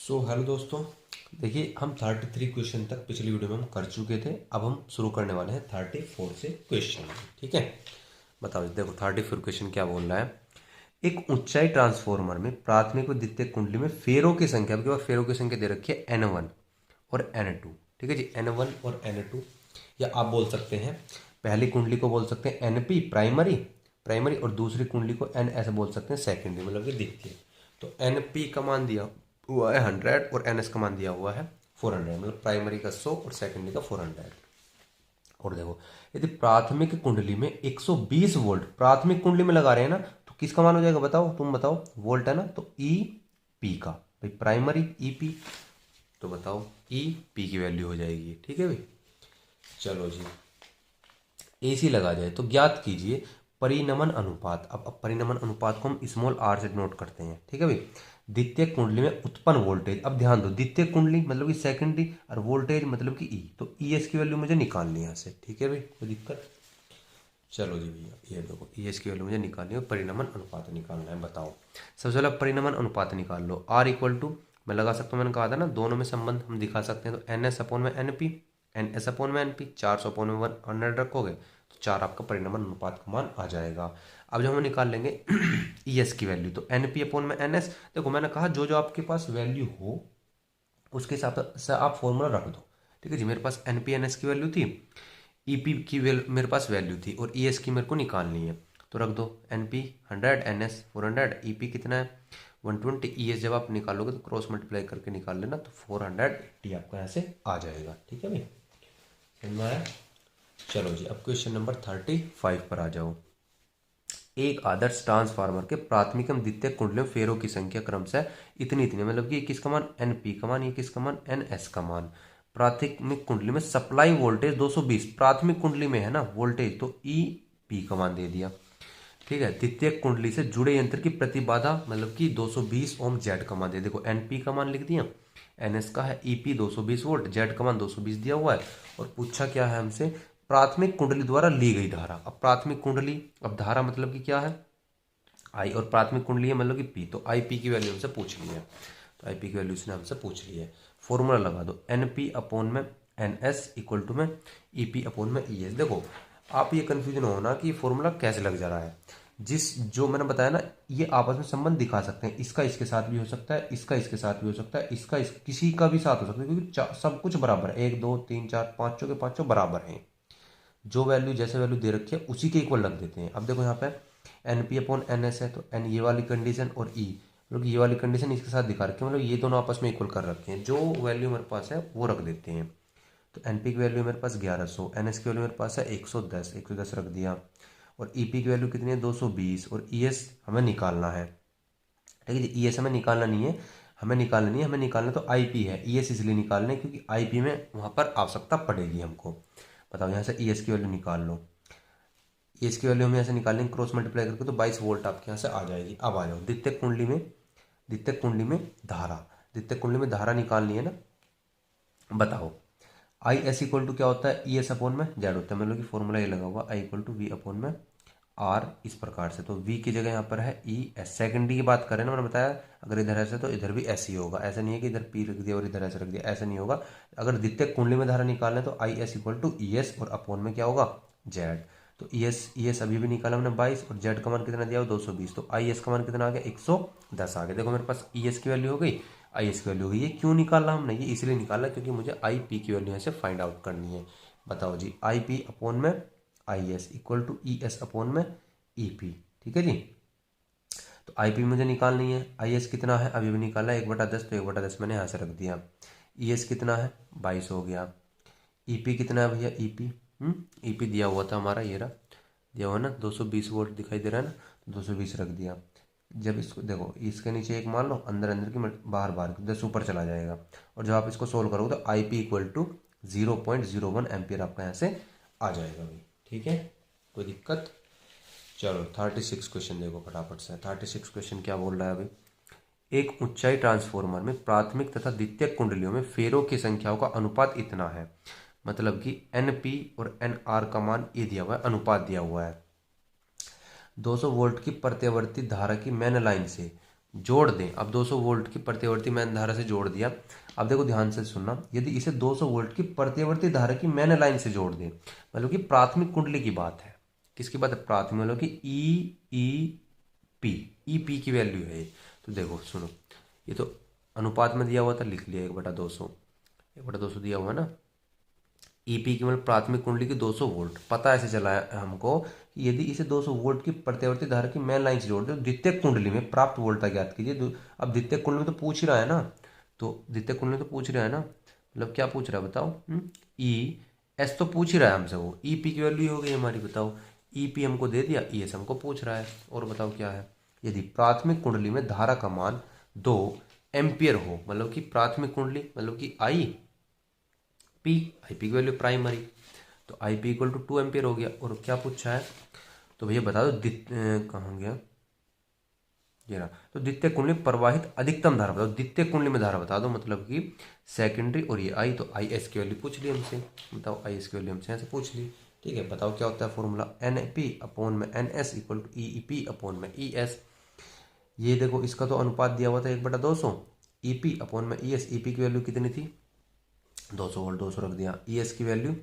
Hello दोस्तों, देखिए हम 33 क्वेश्चन तक पिछली वीडियो में हम कर चुके थे। अब हम शुरू करने वाले हैं 34 से क्वेश्चन। ठीक है, बताओ। देखो 34 क्वेश्चन क्या बोल रहा है। एक ऊंचाई ट्रांसफॉर्मर में प्राथमिक व द्वितीयक कुंडली में फेरों की संख्या, आपके पास फेरों की संख्या दे रखी है N1 और N2। ठीक है जी, N1 और N2, या आप बोल सकते हैं पहली कुंडली को बोल सकते हैं NP प्राइमरी प्राइमरी और दूसरी कुंडली को NS बोल सकते हैं सेकेंडरी, मतलब कि द्वितीय। तो NP का मान दिया हुआ है 100 और NS का मान दिया हुआ है 400, मतलब प्राइमरी का 100 और सेकेंडरी का 400। और देखो, यदि प्राथमिक कुंडली में 120 वोल्ट प्राथमिक कुंडली में लगा रहे हैं ना, तो किसका मान हो जाएगा बताओ, तुम बताओ। वोल्ट है ना, तो EP का, भाई प्राइमरी EP, तो बताओ EP की वैल्यू हो जाएगी। ठीक है भाई, चलो जी। AC लगा जाए तो ज्ञात कीजिए परिनमन अनुपात। अब परिनमन अनुपात को हम स्मॉल r से नोट करते हैं। ठीक है भाई, द्वितीय कुंडली में उत्पन्न वोल्टेज। अब ध्यान दो, द्वितीय कुंडली मतलब कि सेकेंडरी और वोल्टेज मतलब कि E, तो ES की वैल्यू मुझे निकालनी है यहाँ से। ठीक है भाई, कोई दिक्कत? चलो जी भैया, ये देखो ES की वैल्यू मुझे निकालनी है, परिनमन अनुपात निकालना है। बताओ, सबसे पहले परिनमन अनुपात निकाल लो। R इक्वल टू, मैं लगा सकता हूँ, मैंने कहा था ना दोनों में संबंध हम दिखा सकते हैं। तो NS अपॉन में NP, NS अपॉन में NP, 400 अपॉन में 100 रखोगे तो 4 आपका परिनमन अनुपात का मान आ जाएगा। अब जब हम निकाल लेंगे ES की वैल्यू, तो NP अपॉन में NS, देखो मैंने कहा जो जो आपके पास वैल्यू हो उसके हिसाब से आप फॉर्मूला रख दो। ठीक है जी, मेरे पास NP NS की वैल्यू थी, EP की मेरे पास वैल्यू थी, और ES की मेरे को निकालनी है, तो रख दो। NP 100, NS 400, EP कितना है 120। ES जब आप निकालोगे तो क्रॉस मल्टीप्लाई करके निकाल लेना, तो 480 आपका यहाँ से आ जाएगा। ठीक है भाई, समझ में आया? चलो जी, अब क्वेश्चन नंबर 35 पर आ जाओ। एक आदर्श ट्रांसफार्मर के प्राथमिक एवं द्वितीयक कुंडलियों फेरों की संख्या क्रमशः इतनी इतनी, मतलब कि किसका मान NP का मान, ये किसका मान NS का मान। प्राथमिक कुंडली में सप्लाई वोल्टेज 220, प्राथमिक कुंडली में है ना वोल्टेज, तो EP का मान दे दिया। ठीक है, द्वितीयक कुंडली से जुड़े यंत्र की प्रतिबाधा मतलब कि 220 ओम, Z का मान दे। देखो NP का मान लिख दिया, NS का है EP 220 वोल्ट, Z का मान 220 दिया हुआ है। और पूछा क्या है हमसे, प्राथमिक कुंडली द्वारा ली गई धारा। अब प्राथमिक कुंडली, अब धारा मतलब कि क्या है I, और प्राथमिक कुंडली है मतलब कि P, तो IP की वैल्यू हमसे पूछ ली है। तो IP की वैल्यू इसने हमसे पूछ ली है। फॉर्मूला लगा दो, NP अपॉन में NS इक्वल टू में EP अपॉन में ES। देखो आप ये कन्फ्यूजन हो ना कि फॉर्मूला कैसे लग जा रहा है। जो मैंने बताया ना, ये आपस में संबंध दिखा सकते हैं। इसका इसके साथ भी हो सकता है, इसका इसके साथ भी हो सकता है, इसका किसी का भी साथ हो सकता है, क्योंकि सब कुछ बराबर है। 1 2 3 4 पांचों के पांचों बराबर हैं। जो वैल्यू जैसे वैल्यू दे रखी है उसी के इक्वल रख देते हैं। अब देखो यहाँ पे NP अपॉन NS है, तो N ये वाली कंडीशन और E, मतलब ये वाली कंडीशन इसके साथ दिखा रखी है, मतलब ये दोनों आपस में इक्वल कर रखे हैं। जो वैल्यू मेरे पास है वो रख देते हैं। तो NP की वैल्यू मेरे पास 1100, NS की वैल्यू मेरे पास है 110, 110 रख दिया। और EP की वैल्यू कितनी है 220, और ES हमें निकालना है। ठीक है जी, ES हमें निकालना नहीं है, हमें निकालना नहीं है, हमें निकालना तो IP है। ES इसलिए निकालना है क्योंकि IP में वहाँ पर आवश्यकता पड़ेगी हमको। बताओ, यहाँ से ES की वैल्यू निकाल लो। ES की वैल्यू हमें यहाँ से निकालेंगे क्रॉस मल्टीप्लाई करके, तो 22 वोल्ट आपके यहाँ से आ जाएगी। अब आ जाओ द्वितीयक कुंडली में, द्वितीयक कुंडली में धारा, द्वितीयक कुंडली में धारा निकालनी है ना। बताओ, IS इक्वल टू क्या होता है, ES अपॉन में Z होता है, मतलब कि फॉर्मूला ये लगा हुआ I equal to V upon में R, इस प्रकार से। तो V की जगह यहाँ पर है ES। सेकेंडरी की बात करें ना, मैंने बताया अगर इधर ऐसे तो इधर भी ऐसे ही होगा। ऐसा नहीं है कि इधर P रख दिया और इधर ऐसे रख दिया, ऐसा नहीं होगा। अगर द्वितीयक कुंडली में धारा निकालना है तो IS इक्वल टू ES और अपॉन में क्या होगा Z। तो ES अभी भी निकाला हमने 22, और Z का मान कितना दिया हो 220, तो IS का मान कितना आ गया 110 आ गया। देखो मेरे पास ES की वैल्यू हो गई, IS की वैल्यू हो गई। ये क्यों निकाला हमने, ये इसलिए निकाला क्योंकि मुझे IP की वैल्यू यहाँ से फाइंड आउट करनी है। बताओ जी, IP अपॉन में IS equal to ES upon में EP। ठीक है जी, तो IP मुझे निकालनी है। IS कितना है अभी भी निकाला है 1/10, तो 1/10 मैंने यहाँ से रख दिया। ES कितना है 22 हो गया। EP कितना है भैया, EP EP दिया हुआ था हमारा, ये रहा दिया हुआ ना 220 वोल्ट दिखाई दे रहा है ना, तो 220 रख दिया। जब इसको देखो, इसके नीचे एक मान लो, अंदर अंदर की बाहर बाहर की, 10 ऊपर चला जाएगा। और जब आप इसको सोल्व करोगे तो IP इक्वल टू 0.01 एम्पियर आपका यहाँ से आ जाएगा भाई। ठीक है, कोई दिक्कत? चलो 36 क्वेश्चन देखो फटाफट से। 36 क्वेश्चन क्या बोल रहा है अभी। एक ऊंचाई ट्रांसफॉर्मर में प्राथमिक तथा द्वितीयक कुंडलियों में फेरों की संख्याओं का अनुपात इतना है, मतलब कि NP और NR का मान ये दिया हुआ है, अनुपात दिया हुआ है। 200 वोल्ट की प्रत्यावर्ती धारा की मेन लाइन से जोड़ दें। अब 200 वोल्ट की प्रतिवर्ती मैंने धारा से जोड़ दिया। अब देखो ध्यान से सुनना, यदि इसे 200 वोल्ट की प्रतिवर्ती धारा की मैंने लाइन से जोड़ दें, मतलब कि प्राथमिक कुंडली की बात है। किसकी बात है? प्राथमिक, मतलब कि ई पी की वैल्यू है ये। तो देखो सुनो, ये तो अनुपात में दिया हुआ था, लिख लिया 1/200, 1/200 दिया हुआ है ना। ईपी की मतलब प्राथमिक कुंडली की 200 वोल्ट, पता ऐसे चला है हमको कि यदि इसे 200 वोल्ट की प्रतिवर्ती धारा की मेन लाइन से जोड़ दो, द्वितीयक कुंडली में प्राप्त वोल्टेज ज्ञात कीजिए। अब द्वितीयक कुंडली में तो पूछ ही रहा है ना, तो द्वितीयक कुंडली में तो पूछ रहा है ना, मतलब क्या पूछ रहा है बताओ? ई एस तो पूछ ही रहा है हमसे, वो ई पी की वैल्यू हो गई हमारी, बताओ। ई पी हमको दे दिया, ई एस हमको पूछ रहा है। और बताओ क्या है? यदि प्राथमिक कुंडली में धारा का मान 2 एम्पियर हो, मतलब कि प्राथमिक कुंडली मतलब कि आई पी की वैल्यू प्राइमरी, तो I P equal to 2 ampere हो गया। और क्या पूछा है? तो भैया बता दो कहाँ गया ये रहा। तो द्वितीय कुंडली में प्रवाहित अधिकतम धारा बताओ, द्वितीय कुंडली में धारा बता दो, मतलब कि सेकेंडरी। और ये आई, तो आई एस की वैल्यू पूछ ली हमसे, बताओ आई एस की वैल्यू हमसे ऐसे पूछ ली। ठीक है, बताओ क्या होता है फॉर्मूला? एन पी अपॉन में N S equal to E P upon में ई एस। ये देखो इसका तो अनुपात दिया हुआ था 1/200, ई पी अपॉन में ई एस। ई पी की वैल्यू कितनी थी? 200 वोल्ट, 200 रख दिया। ई एस की वैल्यू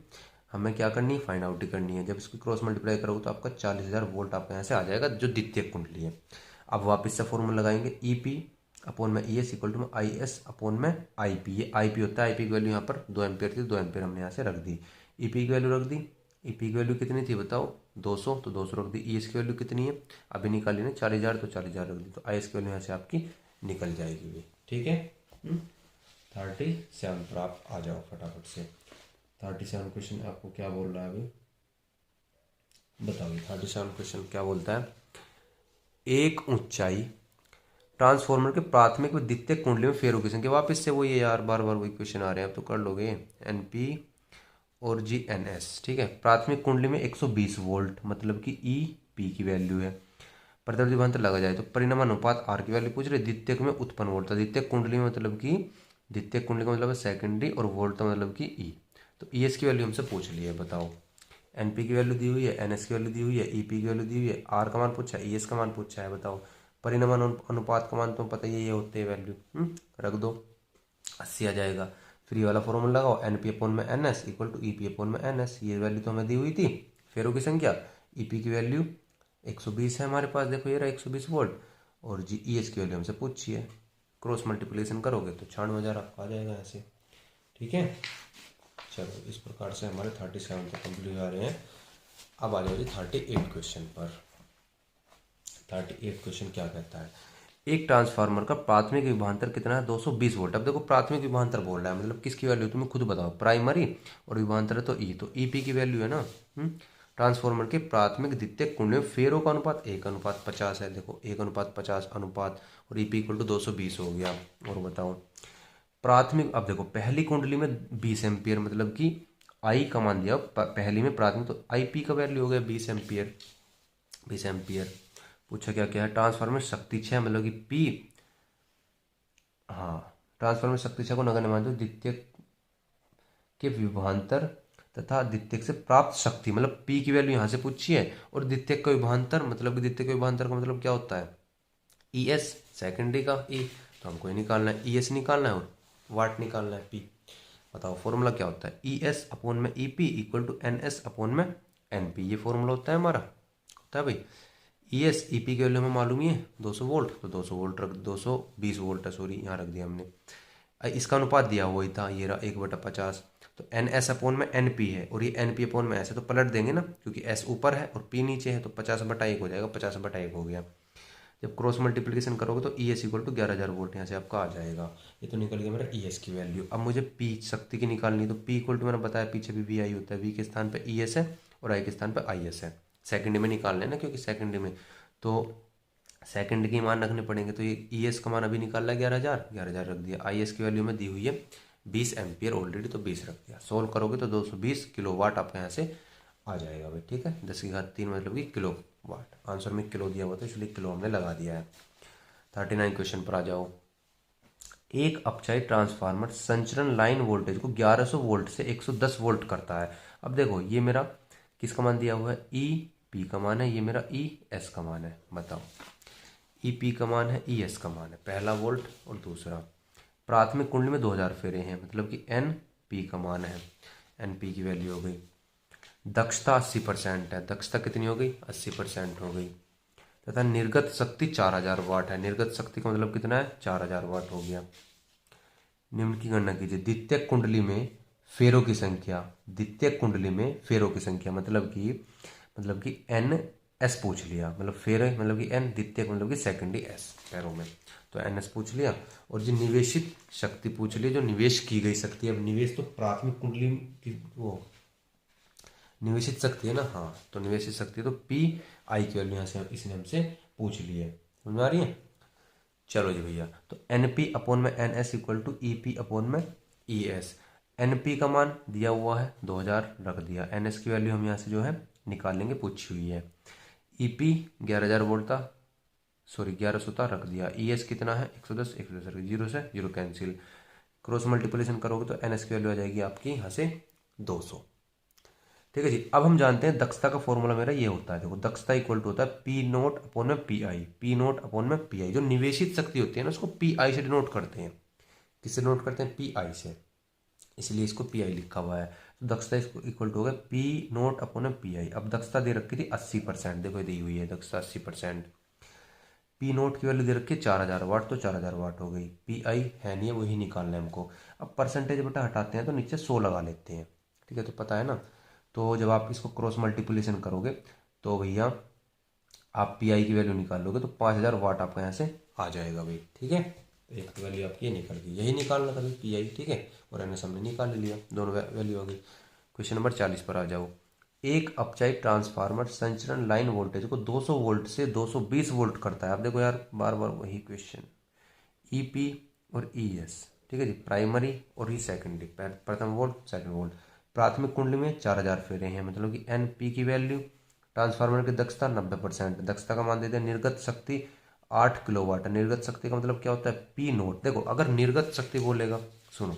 हमें क्या करनी है? फाइंड आउट ही करनी है। जब इसकी क्रॉस मल्टीप्लाई करोगे तो आपका 40,000 वोल्ट आपका यहाँ से आ जाएगा, जो द्वितीय कुंडली है। अब वापस से फॉर्मूला लगाएंगे, ई पी अपॉन में ई एस इक्वल टू में आई एस अपॉन में आई पी। ये आई पी होता है, आई पी की वैल्यू यहाँ पर 2 एम्पियर थी, 2 एम्पियर हमने यहाँ से रख दी। ई पी की वैल्यू रख दी, ई पी की वैल्यू कितनी थी बताओ? 200, तो 200 रख दी। ई एस की वैल्यू कितनी है अभी निकाली ना? 40,000, तो 40,000 रख दी। तो आई एस की वैल्यू यहाँ से आपकी निकल जाएगी भी। ठीक है, 37 पर आप आ जाओ फटाफट से। 37 क्वेश्चन आपको क्या बोल रहा है अभी बताओ? 37 क्वेश्चन क्या बोलता है? एक ऊंचाई ट्रांसफॉर्मर के प्राथमिक व द्वितीय कुंडली में फेरों की संख्या। वापस से वो ये यार बार बार वही क्वेश्चन आ रहे हैं, अब तो कर लोगे। एन पी और जी एन एस। ठीक है, प्राथमिक कुंडली में 120 वोल्ट, मतलब कि ई पी की वैल्यू है। प्रतिवर्ती विभवांतर लगा जाए तो परिणाम अनुपात आर की वैल्यू पूछ रहे। द्वितीयक में उत्पन्न वोल्ट था, द्वितीयक कुंडली में मतलब कि द्वितीयक कुंडली का मतलब है सेकेंडरी, और वोल्ट का मतलब कि ई। तो ई एस की वैल्यू हमसे पूछ ली है, बताओ। एन पी की वैल्यू दी हुई है, एन एस की वैल्यू दी हुई है, ई पी की वैल्यू दी हुई है, आर का मान पूछा है, ई एस का मान पूछा है, बताओ। परिणाम अनुपात का मान तो पता ही है, ये होते हैं वैल्यू। रख दो, 80 आ जाएगा। फिर ये वाला फॉर्मूला लगाओ, एन पी अपॉन में N S equal to E P upon में एन एस। ये वैल्यू तो हमें दी हुई थी, फेरों की संख्या। ई पी की वैल्यू 120 है हमारे पास, देखो ये रहा 120 वोल्ट। और जी ई एस की वैल्यू हमसे पूछी है, क्रॉस मल्टीप्लिकेशन करोगे तो 96,000 आपका आ जाएगा ऐसे। ठीक है, चलो इस प्रकार से हमारे 37 तक कंप्लीट आ रहे हैं। अब आ जाओ जी 38 क्वेश्चन पर। 38 क्वेश्चन क्या कहता है? एक ट्रांसफार्मर का प्राथमिक विभवांतर कितना है? 220 वोल्ट। अब देखो प्राथमिक विभवांतर बोल रहा है, मतलब किसकी वैल्यू तुम्हें खुद बताओ। प्राइमरी और विभवांतर है तो ई, तो ई पी की वैल्यू है ना। ट्रांसफार्मर के प्राथमिक द्वितीयक कुंडली में फेरों का अनुपात 1:50 है। देखो 1:50 अनुपात, और ई पी इक्वल टू 220 हो गया। और बताओ प्राथमिक, अब देखो पहली कुंडली में 20 एम्पियर, मतलब कि आई का मान दिया पहली में प्राथमिक, तो आई पी का वैल्यू हो गया 20 एम्पियर। 20 एम्पियर पूछा क्या क्या है? ट्रांसफार्मर शक्ति 6, मतलब कि पी, हाँ ट्रांसफार्मर शक्ति 6 को नगण्य मान दो। द्वितीयक के विभवांतर तथा द्वितीयक से प्राप्त शक्ति, मतलब पी की वैल्यू यहाँ से पूछी है। और द्वितीयक का विभवांतर, मतलब कि द्वितीयक का विभवांतर का मतलब क्या होता है? ई एस, सेकेंडरी का ई, तो हमको ये निकालना है, ई एस निकालना है और वाट निकालना है पी। बताओ फॉर्मूला क्या होता है? ई एस अपॉन में E P equal to N S upon में एन पी। ये फॉर्मूला होता है हमारा, होता है भाई। ई एस ई पी की वैल्यू हमें मालूम ही है 200 वोल्ट, तो 200 वोल्ट रख, 220 वोल्ट है सॉरी, यहाँ रख दिया हमने। इसका अनुपात दिया हुआ ही था, ये रहा 1/50। तो एन एस अपॉन में एन पी है, और ये एन पी अपॉन में एस है, तो पलट देंगे ना, क्योंकि एस ऊपर है और पी नीचे है, तो 50/1 हो जाएगा, 50/1 हो गया। जब क्रॉस मल्टीप्लिकेशन करोगे तो E S equal to 11,000 volt यहाँ से आपका आ जाएगा। ये तो निकल गया मेरा ई एस की वैल्यू। अब मुझे पी शक्ति की निकालनी है, तो पी इक्वल टू मैंने बताया पीछे भी वी आई होता है, वी के स्थान पे ई एस है और आई के स्थान पे आई एस है। सेकंड में निकाल लेना, क्योंकि सेकंड में तो सेकंड के मान रखने पड़ेंगे। तो ये ई एस का मान अभी निकाल लिया 11,000 रख दिया। आई एस की वैल्यू में दी हुई है 20 एम्पियर ऑलरेडी, तो 20 रख दिया। सोल्व करोगे तो 220 किलो वाट आपका यहाँ से आ जाएगा भाई। ठीक है, 10⁻³ मतलब कि किलो वाट। आंसर में किलो दिया हुआ था, इसलिए किलो हमने लगा दिया है। 39 क्वेश्चन पर आ जाओ। एक अपचाई ट्रांसफार्मर संचरण लाइन वोल्टेज को 1100 वोल्ट से 110 वोल्ट करता है। अब देखो ये मेरा किसका मान दिया हुआ है? ई पी का मान है, ये मेरा ई एस का मान है। बताओ EP का मान है, ES का मान है, पहला वोल्ट और दूसरा। प्राथमिक कुंडली में 2000 फेरे हैं, मतलब कि NP का मान है, NP की वैल्यू हो गई। दक्षता 80% है, दक्षता कितनी हो गई, 80% हो गई। तथा निर्गत शक्ति 4000 वाट है, निर्गत शक्ति का मतलब कितना है, 4000 वाट हो गया। निम्न की गणना कीजिए। द्वितीयक कुंडली में फेरों की संख्या, द्वितीयक कुंडली में फेरों की संख्या मतलब कि NS पूछ लिया, मतलब फेरे मतलब कि N, द्वितीयक मतलब कि सेकेंडरी S फेरों में, तो NS पूछ लिया। और जो निवेशित शक्ति पूछ लिया, जो निवेश की गई शक्ति। अब निवेश तो प्राथमिक कुंडली की वो निवेशित शक्ति है ना, हाँ, तो निवेशित शक्ति तो PI की वैल्यू यहाँ से इसने हमसे पूछ ली है, समझ में आ रही है। चलो जी भैया, तो NP अपॉन में NS equal to EP upon में ES। NP का मान दिया हुआ है 2000 रख दिया, NS की वैल्यू हम यहाँ से जो है निकाल लेंगे, पूछी हुई है। EP 11000 वोल्ट था, सॉरी 1100 था, रख दिया। ES कितना है 110, 110 जीरो से जीरो कैंसिल, क्रॉस मल्टीप्लिकेशन करोगे तो NS की वैल्यू आ जाएगी आपकी यहाँ से 200। ठीक है जी। अब हम जानते हैं दक्षता का फॉर्मूला मेरा ये होता है, देखो दक्षता इक्वल टू होता है P नोट अपॉन में PI, P नोट अपॉन में PI। जो निवेशित शक्ति होती है ना उसको PI से डिनोट करते हैं, किससे डिनोट करते हैं, PI से, इसलिए इसको PI लिखा हुआ है। तो दक्षता इसको इक्वल टू हो गया P नोट अपॉन में PI। अब दक्षता दे रखी थी 80%, देखो दी हुई है दक्षता 80%। P नोट की वैल्यू दे रखी है 4000 वाट, तो 4000 वाट हो गई। PI है नहीं है, वही निकालना है हमको। अब परसेंटेज बेटा हटाते हैं तो नीचे 100 लगा लेते हैं, ठीक है, तो पता है ना। तो जब आप इसको क्रॉस मल्टीप्लिकेशन करोगे तो भैया आप PI की वैल्यू निकाल लोगे तो 5000 वाट आपका यहाँ से आ जाएगा भाई, ठीक है। तो एक वैल्यू आपकी ये निकल गई, यही निकालना था भाई PI, ठीक है, और NS हमने निकाल लिया, दोनों वैल्यू आ गई। क्वेश्चन नंबर 40 पर आ जाओ। एक अपचायी ट्रांसफार्मर संचरण लाइन वोल्टेज को 200 वोल्ट से 220 वोल्ट करता है। आप देखो यार, बार बार वही क्वेश्चन, EP और ES, ठीक है जी, प्राइमरी और ही सेकेंडरी, प्रथम वोल्ट सेकंड वोल्ट। प्राथमिक कुंडली में 4000 फेरे हैं, मतलब कि NP की वैल्यू। ट्रांसफार्मर की दक्षता 90%, दक्षता का मान देते हैं। निर्गत शक्ति 8 किलोवाट है, निर्गत शक्ति का मतलब क्या होता है, P नोट। देखो अगर निर्गत शक्ति बोलेगा, सुनो,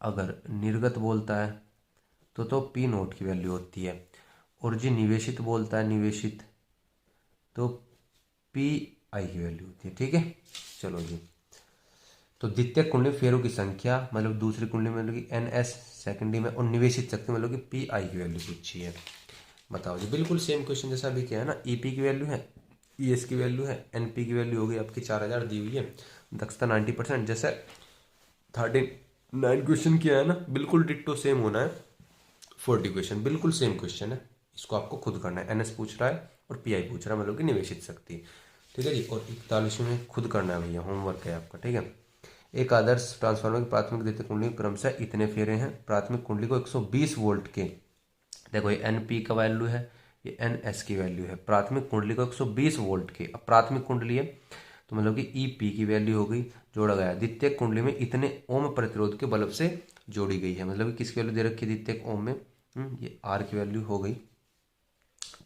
अगर निर्गत बोलता है तो P नोट की वैल्यू होती है, और जो निवेशित बोलता है, निवेशित, तो PI की वैल्यू होती है, ठीक है। चलो जी, तो द्वितीय कुंडली में फेरों की संख्या मतलब दूसरी कुंडली में मतलब कि NS, सेकेंडरी में, और निवेशित शक्ति मतलब कि PI की वैल्यू पूछी है। बताओ जी, बिल्कुल सेम क्वेश्चन जैसा अभी किया है ना। EP की वैल्यू है, ES की वैल्यू है, NP की वैल्यू हो गई आपकी 4000 दी हुई है, दक्षता 90%, जैसे 39 क्वेश्चन किया है ना, बिल्कुल डिट्टो सेम होना है। 40 क्वेश्चन बिल्कुल सेम क्वेश्चन है, इसको आपको खुद करना है। NS पूछ रहा है और PI पूछ रहा है, मतलब कि निवेशित शक्ति, ठीक है जी। और 41 में खुद करना है भैया, होमवर्क है आपका, ठीक है। एक आदर्श ट्रांसफार्मर की प्राथमिक द्वितीयक कुंडली क्रमशः इतने फेरे हैं। प्राथमिक कुंडली को 120 वोल्ट के, देखो ये NP का वैल्यू है, ये NS की वैल्यू है। प्राथमिक कुंडली को 120 वोल्ट के, अब प्राथमिक कुंडली है तो मतलब कि EP की वैल्यू हो गई, जोड़ा गया। द्वितीयक कुंडली में इतने ओम प्रतिरोध के बल्ब से जोड़ी गई है, मतलब कि किसकी वैल्यू दे रखी है, द्वितीयक ओम में, ये R की वैल्यू हो गई,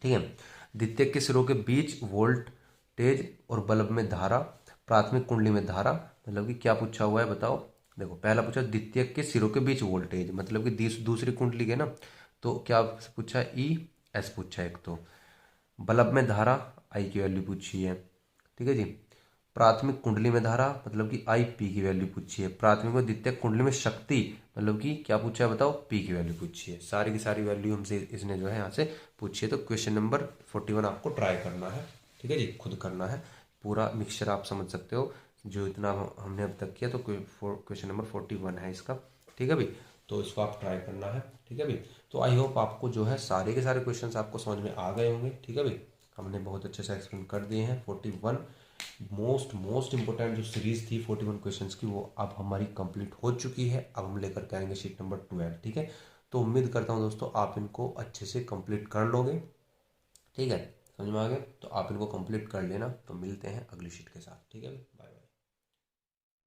ठीक है। द्वितीयक के सिरों के बीच वोल्टेज और बल्ब में धारा, प्राथमिक कुंडली में धारा, मतलब कि क्या पूछा हुआ है बताओ। देखो पहला पूछा द्वितीयक के सिरों के बीच वोल्टेज, मतलब कि दूसरी कुंडली के ना, तो क्या पूछा है, ES पूछा है एक तो। बल्ब में धारा I की वैल्यू पूछी है, ठीक है जी। प्राथमिक कुंडली में धारा मतलब कि IP की वैल्यू पूछी है। प्राथमिक और द्वितीयक कुंडली में शक्ति मतलब कि क्या पूछा है बताओ, P की वैल्यू पूछी है। सारी की सारी वैल्यू हमसे इसने जो है यहाँ से पूछी है। तो क्वेश्चन नंबर 41 आपको ट्राई करना है, ठीक है जी, खुद करना है। पूरा मिक्सचर आप समझ सकते हो, जो इतना हमने अब तक किया, तो क्वेश्चन नंबर 41 है इसका, ठीक है भाई। तो इसको आप ट्राई करना है, ठीक है भाई। तो आई होप आपको जो है सारे के सारे क्वेश्चंस आपको समझ में आ गए होंगे, ठीक है भाई। हमने बहुत अच्छे से एक्सप्लेन कर दिए हैं। 41 मोस्ट इंपॉर्टेंट जो सीरीज थी 41 क्वेश्चंस की, वो अब हमारी कंप्लीट हो चुकी है। अब हम लेकर के आएंगे शीट नंबर 12, ठीक है। तो उम्मीद करता हूँ दोस्तों आप इनको अच्छे से कंप्लीट कर लोगे, ठीक है, समझ में आ गया। तो आप इनको कंप्लीट कर लेना, तो मिलते हैं अगली शीट के साथ, ठीक है, बाय बाय।